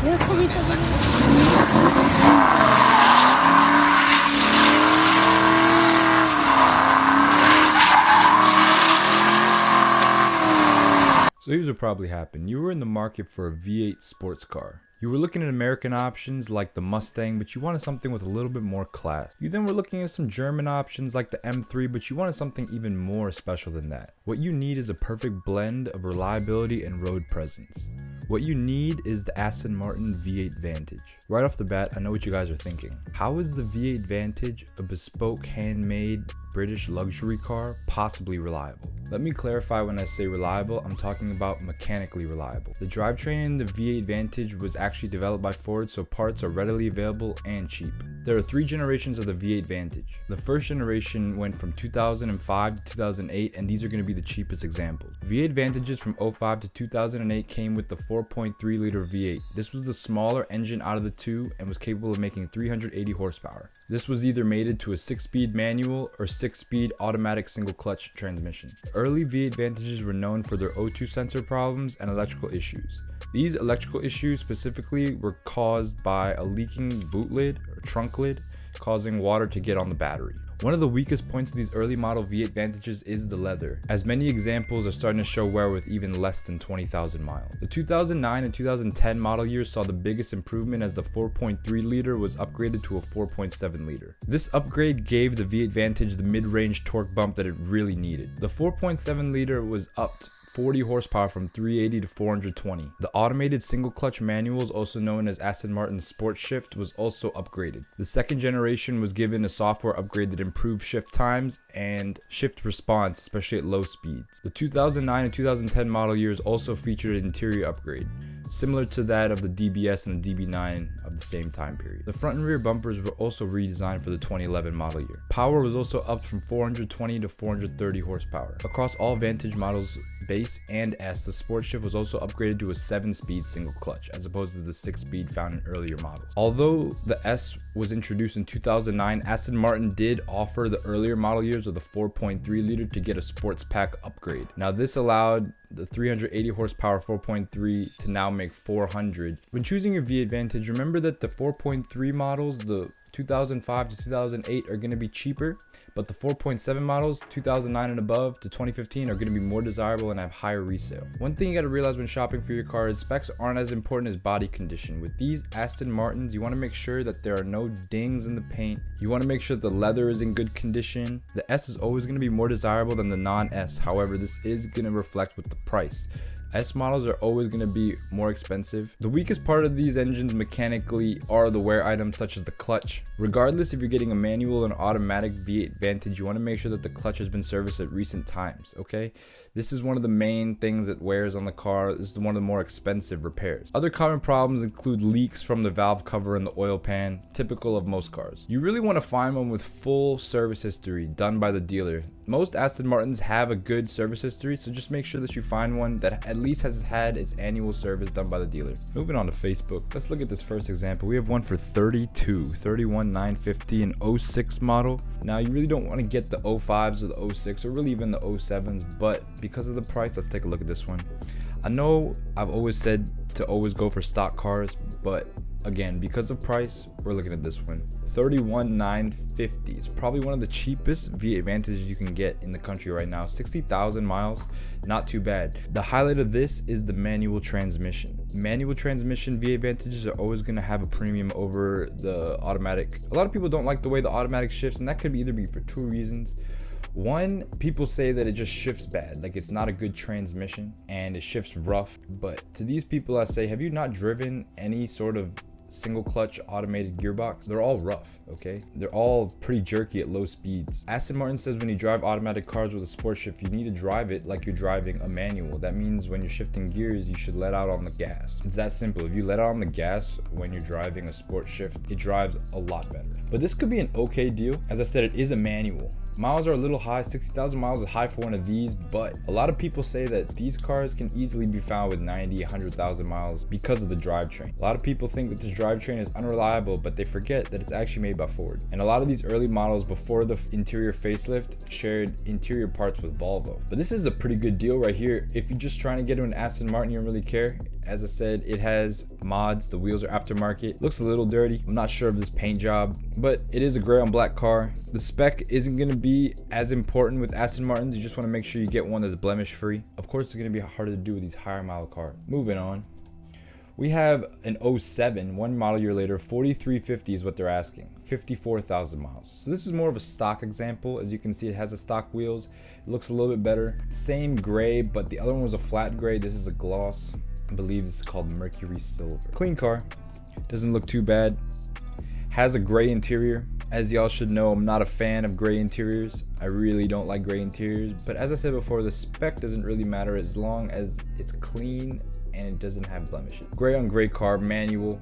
So here's what probably happened. You were in the market for a V8 sports car. You were looking at American options like the Mustang, but you wanted something with a little bit more class. You then were looking at some German options like the M3, but you wanted something even more special than that. What you need is a perfect blend of reliability and road presence. What you need is the Aston Martin V8 Vantage. Right off the bat, I know what you guys are thinking. How is the V8 Vantage, a bespoke, handmade British luxury car, possibly reliable? Let me clarify. When I say reliable, I'm talking about mechanically reliable. The drivetrain in the V8 Vantage was actually developed by Ford, so parts are readily available and cheap. There are 3 generations of the V8 Vantage. The first generation went from 2005 to 2008, and these are going to be the cheapest examples. V8 Vantages from 05 to 2008 came with the 4.3 liter V8. This was the smaller engine out of the two and was capable of making 380 horsepower. This was either mated to a 6-speed manual or 6-speed automatic single clutch transmission. Early V8 Vantages were known for their O2 sensor problems and electrical issues. These electrical issues specifically were caused by a leaking boot lid or trunk lid, causing water to get on the battery. One of the weakest points of these early model V8 Vantages is the leather, as many examples are starting to show wear with even less than 20,000 miles. The 2009 and 2010 model years saw the biggest improvement as the 4.3 liter was upgraded to a 4.7 liter. This upgrade gave the V8 Vantage the mid-range torque bump that it really needed. The 4.7 liter was upped 40 horsepower from 380 to 420. The automated single clutch manuals, also known as Aston Martin's SportShift, was also upgraded. The second generation was given a software upgrade that improved shift times and shift response, especially at low speeds. The 2009 and 2010 model years also featured an interior upgrade, similar to that of the DBS and the DB9 of the same time period. The front and rear bumpers were also redesigned for the 2011 model year. Power was also upped from 420 to 430 horsepower. Across all Vantage models, base and S, the SportShift was also upgraded to a 7-speed single clutch, as opposed to the 6-speed found in earlier models. Although the S was introduced in 2009, Aston Martin did offer the earlier model years with a 4.3 liter to get a sports pack upgrade. Now this allowed the 380 horsepower 4.3 to now make 400. When choosing your V8 Vantage, remember that the 4.3 models, the 2005 to 2008, are going to be cheaper, but the 4.7 models, 2009 and above to 2015, are going to be more desirable and have higher resale. One thing you got to realize when shopping for your car is specs aren't as important as body condition. With these Aston Martins, you want to make sure that there are no dings in the paint. You want to make sure the leather is in good condition. The S is always going to be more desirable than the non-S. However, this is going to reflect with the price. S models are always going to be more expensive. The weakest part of these engines mechanically are the wear items such as the clutch. Regardless if you're getting a manual or an automatic V8 Vantage, you want to make sure that the clutch has been serviced at recent times, okay? This is one of the main things that wears on the car. This is one of the more expensive repairs. Other common problems include leaks from the valve cover and the oil pan, typical of most cars. You really want to find one with full service history done by the dealer. Most Aston Martins have a good service history, so just make sure that you find one that at least has had its annual service done by the dealer. Moving on to Facebook, let's look at this first example. We have one for 31,950, an 06 model. Now you really don't want to get the 05s or the 06 or really even the 07s, but because of the price, let's take a look at this one. I know I've always said to always go for stock cars, but again, because of price, we're looking at this one. 31,950. It's probably one of the cheapest V8 Vantages you can get in the country right now. 60,000 miles, not too bad. The highlight of this is the manual transmission. Manual transmission V8 Vantages are always going to have a premium over the automatic. A lot of people don't like the way the automatic shifts, and that could either be for 2 reasons. One, people say that it just shifts bad, like it's not a good transmission and it shifts rough. But to these people I say, have you not driven any sort of single clutch automated gearbox? They're all rough, okay? They're all pretty jerky at low speeds. Aston Martin says when you drive automatic cars with a SportShift, you need to drive it like you're driving a manual. That means when you're shifting gears, you should let out on the gas. It's that simple. If you let out on the gas when you're driving a SportShift, it drives a lot better. But this could be an okay deal. As I said, it is a manual. Miles are a little high. 60,000 miles is high for one of these, but a lot of people say that these cars can easily be found with 90, 100,000 miles because of the drivetrain. A lot of people think that this drivetrain is unreliable, but they forget that it's actually made by Ford. And a lot of these early models before the interior facelift shared interior parts with Volvo. But this is a pretty good deal right here. If you're just trying to get to an Aston Martin, you don't really care. As I said, it has mods. The wheels are aftermarket. Looks a little dirty. I'm not sure of this paint job, but it is a gray on black car. The spec isn't going to be as important with Aston Martins. You just want to make sure you get one that's blemish free. Of course, it's going to be harder to do with these higher mile cars. Moving on. We have an 07, one model year later, 4350 is what they're asking, 54,000 miles. So this is more of a stock example. As you can see, it has the stock wheels. It looks a little bit better. Same gray, but the other one was a flat gray. This is a gloss. I believe this is called Mercury Silver. Clean car, doesn't look too bad. Has a gray interior. As y'all should know, I'm not a fan of gray interiors. I really don't like gray interiors. But as I said before, the spec doesn't really matter as long as it's clean and it doesn't have blemishes. Gray on gray car, manual.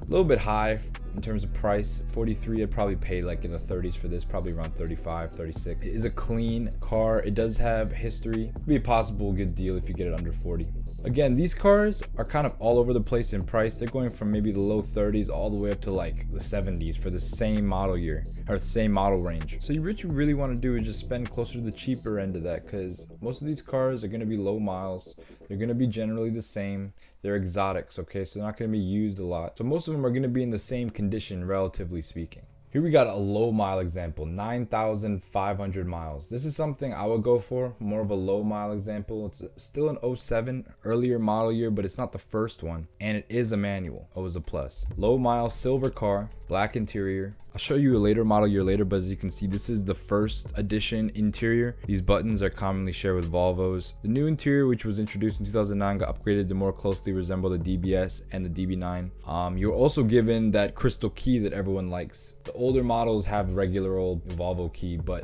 A little bit high in terms of price. 43, I'd probably pay like in the 30s for this, probably around 35, 36. It is a clean car. It does have history. It'd be a possible good deal if you get it under 40. Again, these cars are kind of all over the place in price. They're going from maybe the low 30s all the way up to like the 70s for the same model year or the same model range. So what you really want to do is just spend closer to the cheaper end of that, because most of these cars are going to be low miles. They're going to be generally the same. They're exotics, okay? So they're not going to be used a lot. So most of them are going to be in the same condition, relatively speaking. Here we got a low mile example, 9,500 miles. This is something I would go for, more of a low mile example. It's still an 07, earlier model year, but it's not the first one. And it is a manual, always a plus. Low mile, silver car, black interior. I'll show you a later model year later, but as you can see, this is the first edition interior. These buttons are commonly shared with Volvos. The new interior, which was introduced in 2009, got upgraded to more closely resemble the DBS and the DB9. You're also given that crystal key that everyone likes. The older models have regular old Volvo key, but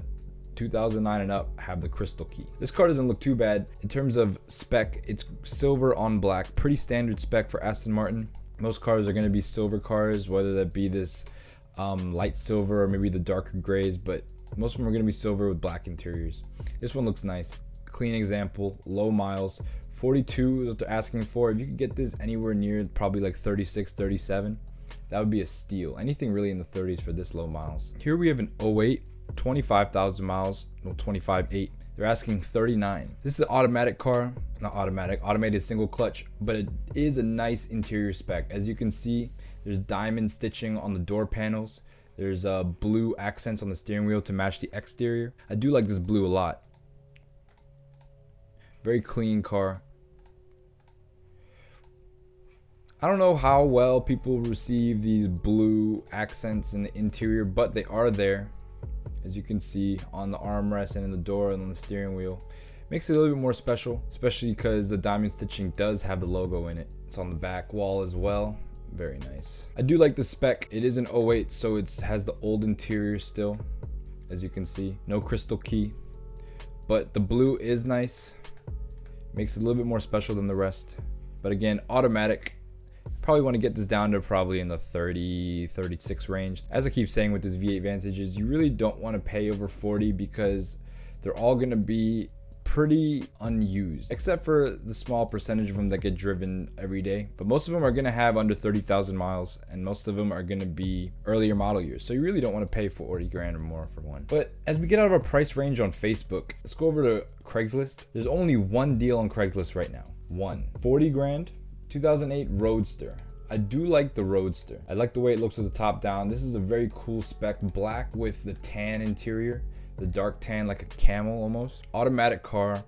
2009 and up have the crystal key. This car doesn't look too bad. In terms of spec, it's silver on black. Pretty standard spec for Aston Martin. Most cars are going to be silver cars, whether that be this light silver or maybe the darker grays, but most of them are going to be silver with black interiors. This one looks nice. Clean example, low miles. 42 is what they're asking for. If you could get this anywhere near probably like 36, 37, that would be a steal. Anything really in the 30s for this low miles. Here we have an 08, 25,000 miles, no 25.8. They're asking 39. This is an automatic car, not automatic, automated single clutch, but it is a nice interior spec. As you can see, there's diamond stitching on the door panels. There's blue accents on the steering wheel to match the exterior. I do like this blue a lot. Very clean car. I don't know how well people receive these blue accents in the interior, but they are there. As you can see on the armrest and in the door and on the steering wheel. Makes it a little bit more special, especially because the diamond stitching does have the logo in it. It's on the back wall as well. Very nice. I do like the spec. It is an 08, so it has the old interior still. As you can see, no crystal key. But the blue is nice. Makes it a little bit more special than the rest. But again, automatic. Probably want to get this down to probably in the 30, 36 range. As I keep saying with this V8 Vantages, you really don't want to pay over 40 because they're all going to be pretty unused, except for the small percentage of them that get driven every day. But most of them are going to have under 30,000 miles, and most of them are going to be earlier model years. So you really don't want to pay 40 grand or more for one. But as we get out of our price range on Facebook, let's go over to Craigslist. There's only one deal on Craigslist right now. 40 grand. 2008 Roadster. I do like the Roadster. I like the way it looks with the top down. This is a very cool spec, black with the tan interior, the dark tan like a camel almost. Automatic car,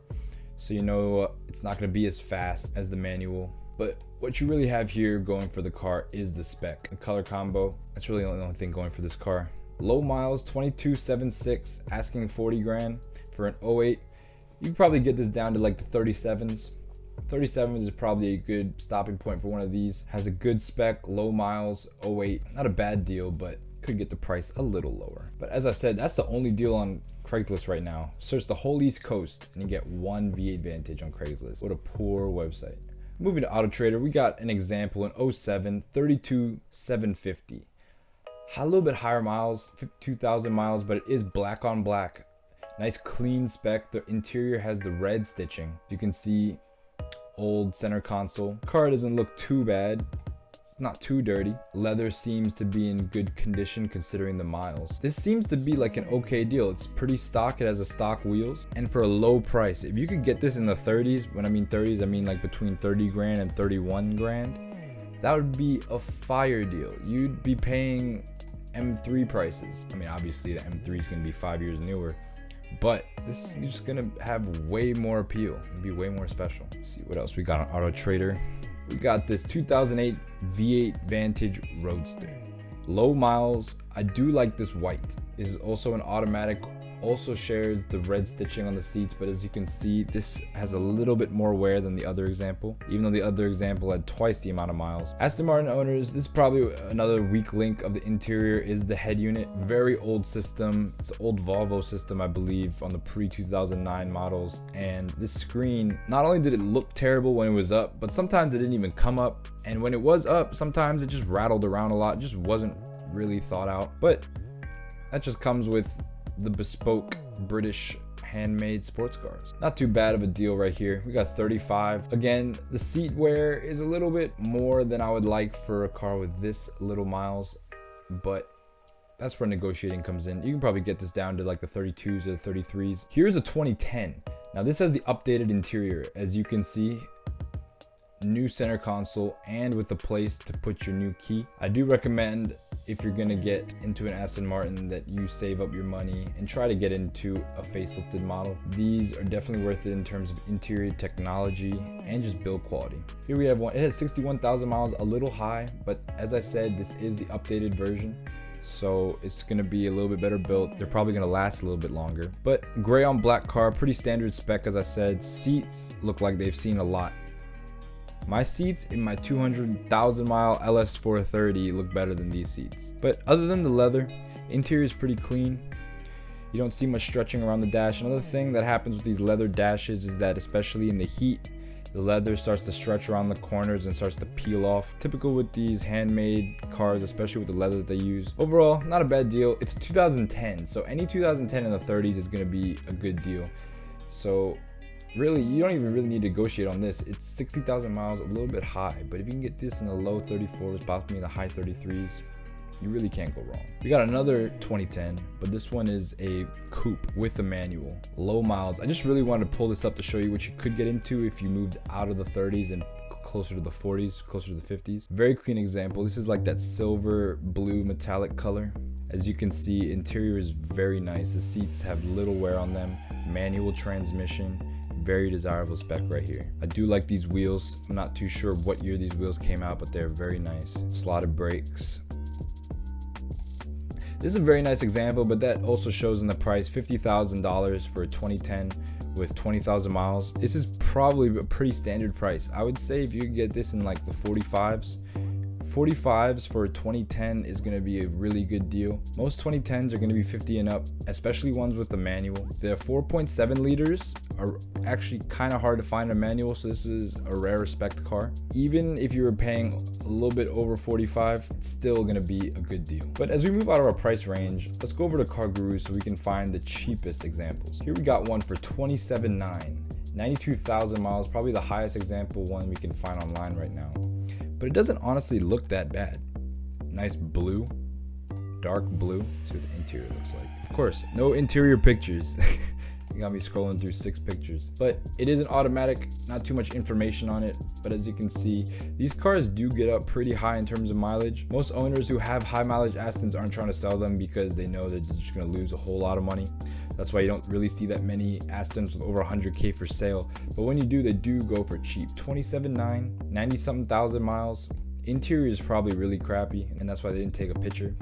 so you know it's not going to be as fast as the manual. But what you really have here going for the car is the spec, the color combo. That's really the only thing going for this car. Low miles, 22.76, asking 40 grand for an 08. You can probably get this down to like the 37s. 37 is probably a good stopping point for one of these. Has a good spec, low miles, 08. Not a bad deal, but could get the price a little lower. But as I said, that's the only deal on Craigslist right now. Search the whole East Coast and you get one V8 Vantage on Craigslist. What a poor website. Moving to Auto Trader, we got an example in 07, 32,750. A little bit higher miles, 52,000 miles, but it is black on black. Nice clean spec. The interior has the red stitching. You can see old center console. Car doesn't look too bad. It's not too dirty. Leather seems to be in good condition considering the miles. This seems to be like an okay deal. It's pretty stock. It has a stock wheels, and for a low price, if you could get this in the 30s, when I mean 30s, I mean like between 30 grand and 31 grand, that would be a fire deal. You'd be paying M3 prices. I mean, obviously the M3 is going to be 5 years newer, but this is just going to have way more appeal and be way more special. Let's see what else we got on Auto Trader. We got this 2008 V8 Vantage Roadster. Low miles. I do like this white. This is also an automatic, also shares the red stitching on the seats, but as you can see, this has a little bit more wear than the other example, even though the other example had twice the amount of miles. Aston Martin owners, this is probably another weak link of the interior, is the head unit. Very old system. It's an old Volvo system, I believe, on the pre-2009 models. And this screen, not only did it look terrible when it was up, but sometimes it didn't even come up. And when it was up, sometimes it just rattled around a lot. It just wasn't really thought out. But that just comes with the bespoke British handmade sports cars. Not too bad of a deal right here. We got 35. Again, the seat wear is a little bit more than I would like for a car with this little miles, but that's where negotiating comes in. You can probably get this down to like the 32s or the 33s. Here's a 2010. Now this has the updated interior. As you can see, new center console and with a place to put your new key. I do recommend, if you're gonna get into an Aston Martin, that you save up your money and try to get into a facelifted model. These are definitely worth it in terms of interior technology and just build quality. Here we have one. It has 61,000 miles, a little high, but as I said, this is the updated version, so it's gonna be a little bit better built. They're probably gonna last a little bit longer. But gray on black car, pretty standard spec, as I said. Seats look like they've seen a lot. My seats in my 200,000 mile LS430 look better than these seats. But other than the leather, interior is pretty clean. You don't see much stretching around the dash. Another thing that happens with these leather dashes is that, especially in the heat, the leather starts to stretch around the corners and starts to peel off. Typical with these handmade cars, especially with the leather that they use. Overall, not a bad deal. It's 2010, so any 2010 in the 30s is going to be a good deal. So really, you don't even really need to negotiate on this. It's 60,000 miles, a little bit high, but if you can get this in the low 34s, possibly in the high 33s, you really can't go wrong. We got another 2010, but this one is a coupe with a manual, low miles. I just really wanted to pull this up to show you what you could get into if you moved out of the 30s and closer to the 40s, closer to the 50s. Very clean example. This is like that silver blue metallic color. As you can see, interior is very nice. The seats have little wear on them, manual transmission. Very desirable spec right here. I do like these wheels. I'm not too sure what year these wheels came out, but they're very nice. Slotted brakes. This is a very nice example, but that also shows in the price, $50,000 for a 2010 with 20,000 miles. This is probably a pretty standard price. I would say if you could get this in like the 45s for a 2010 is going to be a really good deal. Most 2010s are going to be 50 and up, especially ones with the manual. The 4.7 liters are actually kind of hard to find a manual, so this is a rare respect car. Even if you were paying a little bit over 45, it's still going to be a good deal. But as we move out of our price range, let's go over to Car Guru so we can find the cheapest examples. Here we got one for $27,900, 92,000 miles, probably the highest example one we can find online right now. But it doesn't honestly look that bad. Nice blue, dark blue. Let's see what the interior looks like. Of course, no interior pictures. You got me scrolling through 6 pictures. But it is an automatic, not too much information on it. But as you can see, these cars do get up pretty high in terms of mileage. Most owners who have high mileage Astons aren't trying to sell them because they know they're just gonna lose a whole lot of money. That's why you don't really see that many Astons with over 100K for sale. But when you do, they do go for cheap. 27,900, 90-something thousand miles. Interior is probably really crappy, and that's why they didn't take a picture.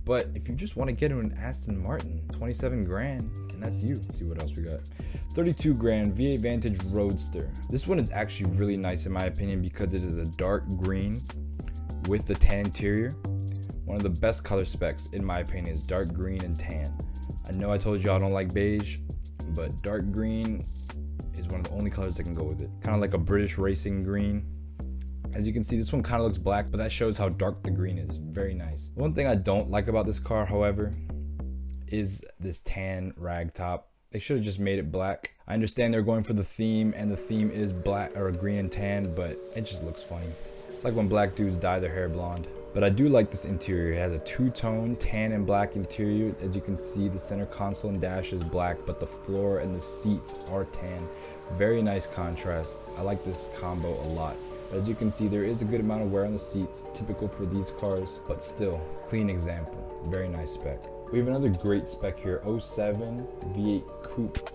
But if you just want to get an Aston Martin, 27 grand, and that's you. Let's see what else we got. 32 grand, V8 Vantage Roadster. This one is actually really nice in my opinion because it is a dark green with the tan interior. One of the best color specs in my opinion is dark green and tan. I know I told y'all I don't like beige, but dark green is one of the only colors that can go with it. Kind of like a British racing green. As you can see, this one kind of looks black, but that shows how dark the green is. Very nice. One thing I don't like about this car, however, is this tan rag top. They should have just made it black. I understand they're going for the theme, and the theme is black or green and tan, but it just looks funny. It's like when black dudes dye their hair blonde. But I do like this interior. It has a two-tone tan and black interior. As you can see, the center console and dash is black, but the floor and the seats are tan. Very nice contrast. I like this combo a lot. But as you can see, there is a good amount of wear on the seats, typical for these cars, but still, clean example. Very nice spec. We have another great spec here, 07 V8 Coupe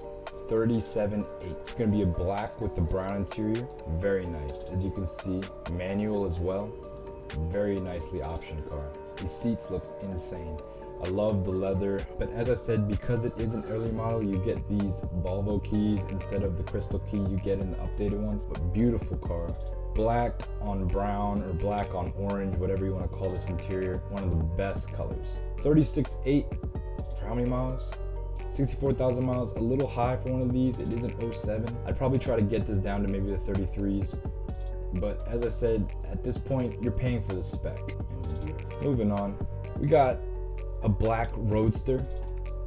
37.8. It's gonna be a black with the brown interior. Very nice. As you can see, manual as well. Very nicely optioned car. These seats look insane. I love the leather, but as I said, because it is an early model, you get these Volvo keys instead of the crystal key you get in the updated ones. But beautiful car. Black on brown or black on orange, whatever you want to call this interior. One of the best colors. 36.8 for how many miles? 64,000 miles. A little high for one of these. It is an 07. I'd probably try to get this down to maybe the 33s. But as I said, at this point, you're paying for the spec. Moving on, we got a black Roadster.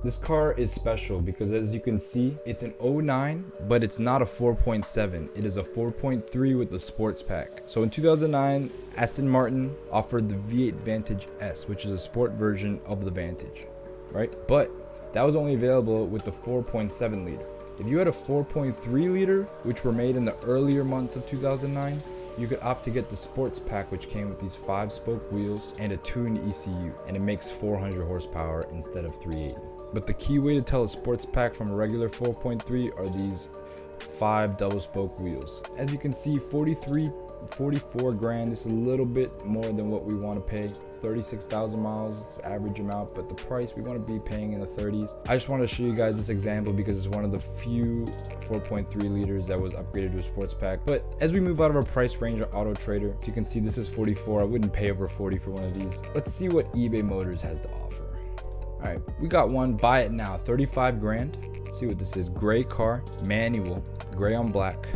This car is special because as you can see, it's an 09, but it's not a 4.7. It is a 4.3 with the sports pack. So in 2009, Aston Martin offered the V8 Vantage S, which is a sport version of the Vantage, right? But that was only available with the 4.7 liter. If you had a 4.3 liter, which were made in the earlier months of 2009, you could opt to get the sports pack, which came with these 5-spoke wheels and a tuned ECU, and it makes 400 horsepower instead of 380. But the key way to tell a sports pack from a regular 4.3 are these 5 double-spoke wheels. As you can see, 44 grand is a little bit more than what we want to pay. 36,000 miles is the average amount, but the price we want to be paying in the 30s. I just want to show you guys this example because it's one of the few 4.3 liters that was upgraded to a sports pack. But as we move out of our price range on Auto Trader, so you can see this is 44. I wouldn't pay over 40 for one of these. Let's see what eBay Motors has to offer. All right, we got one. Buy it now, 35 grand. Let's see what this is. Gray car, manual, gray on black.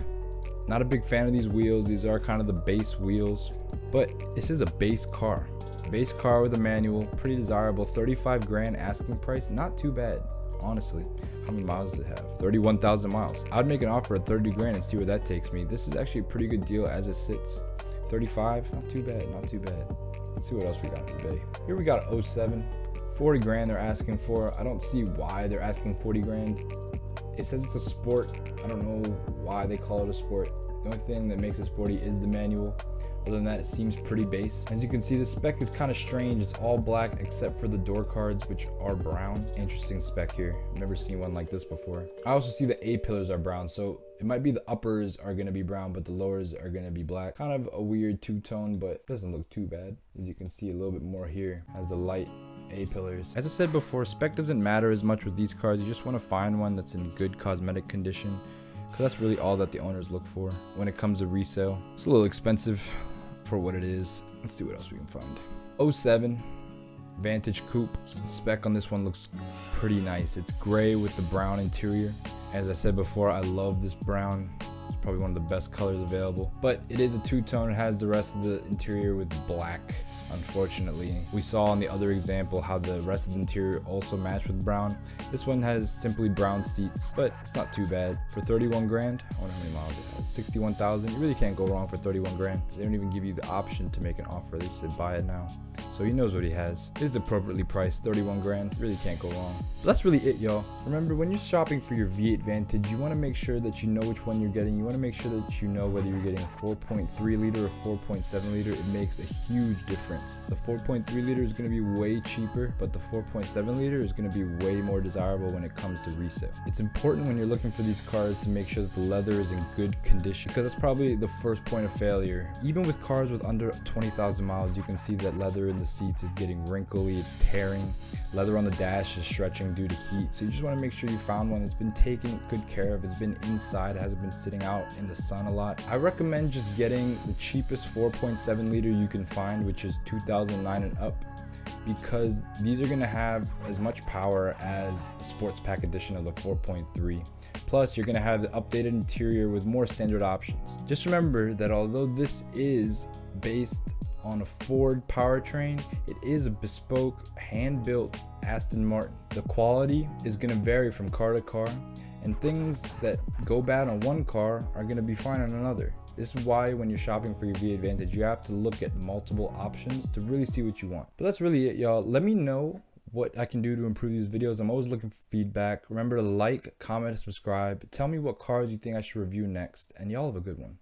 Not a big fan of these wheels. These are kind of the base wheels, but this is a base car. Base car with a manual, pretty desirable. 35 grand asking price, not too bad, honestly. How many miles does it have? 31,000 miles. I'd make an offer at 30 grand and see where that takes me. This is actually a pretty good deal as it sits. 35, not too bad, not too bad. Let's see what else we got on eBay. Here we got 07, 40 grand they're asking for. I don't see why they're asking 40 grand. It says it's a sport. I don't know why they call it a sport. The only thing that makes it sporty is the manual. Other than that, it seems pretty base. As you can see, the spec is kind of strange. It's all black except for the door cards, which are brown. Interesting spec here. Never seen one like this before. I also see the A-pillars are brown, so it might be the uppers are going to be brown, but the lowers are going to be black. Kind of a weird two-tone, but doesn't look too bad. As you can see a little bit more here as the light A-pillars. As I said before, spec doesn't matter as much with these cars. You just want to find one that's in good cosmetic condition, because that's really all that the owners look for when it comes to resale. It's a little expensive for what it is. Let's see what else we can find. 07 Vantage Coupe. The spec on this one looks pretty nice. It's gray with the brown interior. As I said before, I love this brown. It's probably one of the best colors available, but it is a two-tone. It has the rest of the interior with black. Unfortunately, we saw on the other example how the rest of the interior also matched with brown. This one has simply brown seats, but it's not too bad. For 31 grand, I wonder how many miles it has. 61,000. You really can't go wrong for 31 grand. They don't even give you the option to make an offer. They just said buy it now. So he knows what he has. It is appropriately priced, 31 grand. Really can't go wrong. But that's really it, y'all. Remember, when you're shopping for your V8 Vantage, you want to make sure that you know which one you're getting. You want to make sure that you know whether you're getting a 4.3 liter or 4.7 liter. It makes a huge difference. The 4.3 liter is going to be way cheaper, but the 4.7 liter is going to be way more desirable when it comes to resale. It's important when you're looking for these cars to make sure that the leather is in good condition, because that's probably the first point of failure. Even with cars with under 20,000 miles, you can see that leather in the seats is getting wrinkly, it's tearing. Leather on the dash is stretching due to heat. So you just want to make sure you found one that's been taken good care of. It's been inside, it hasn't been sitting out in the sun a lot. I recommend just getting the cheapest 4.7 liter you can find, which is 2009 and up, because these are going to have as much power as a sports pack edition of the 4.3. Plus, you're going to have the updated interior with more standard options. Just remember that although this is based on a Ford powertrain, it is a bespoke, hand-built Aston Martin. The quality is going to vary from car to car, and things that go bad on one car are going to be fine on another. This is why when you're shopping for your V8 Vantage, you have to look at multiple options to really see what you want. But that's really it, y'all. Let me know what I can do to improve these videos. I'm always looking for feedback. Remember to like, comment, and subscribe. Tell me what cars you think I should review next, and y'all have a good one.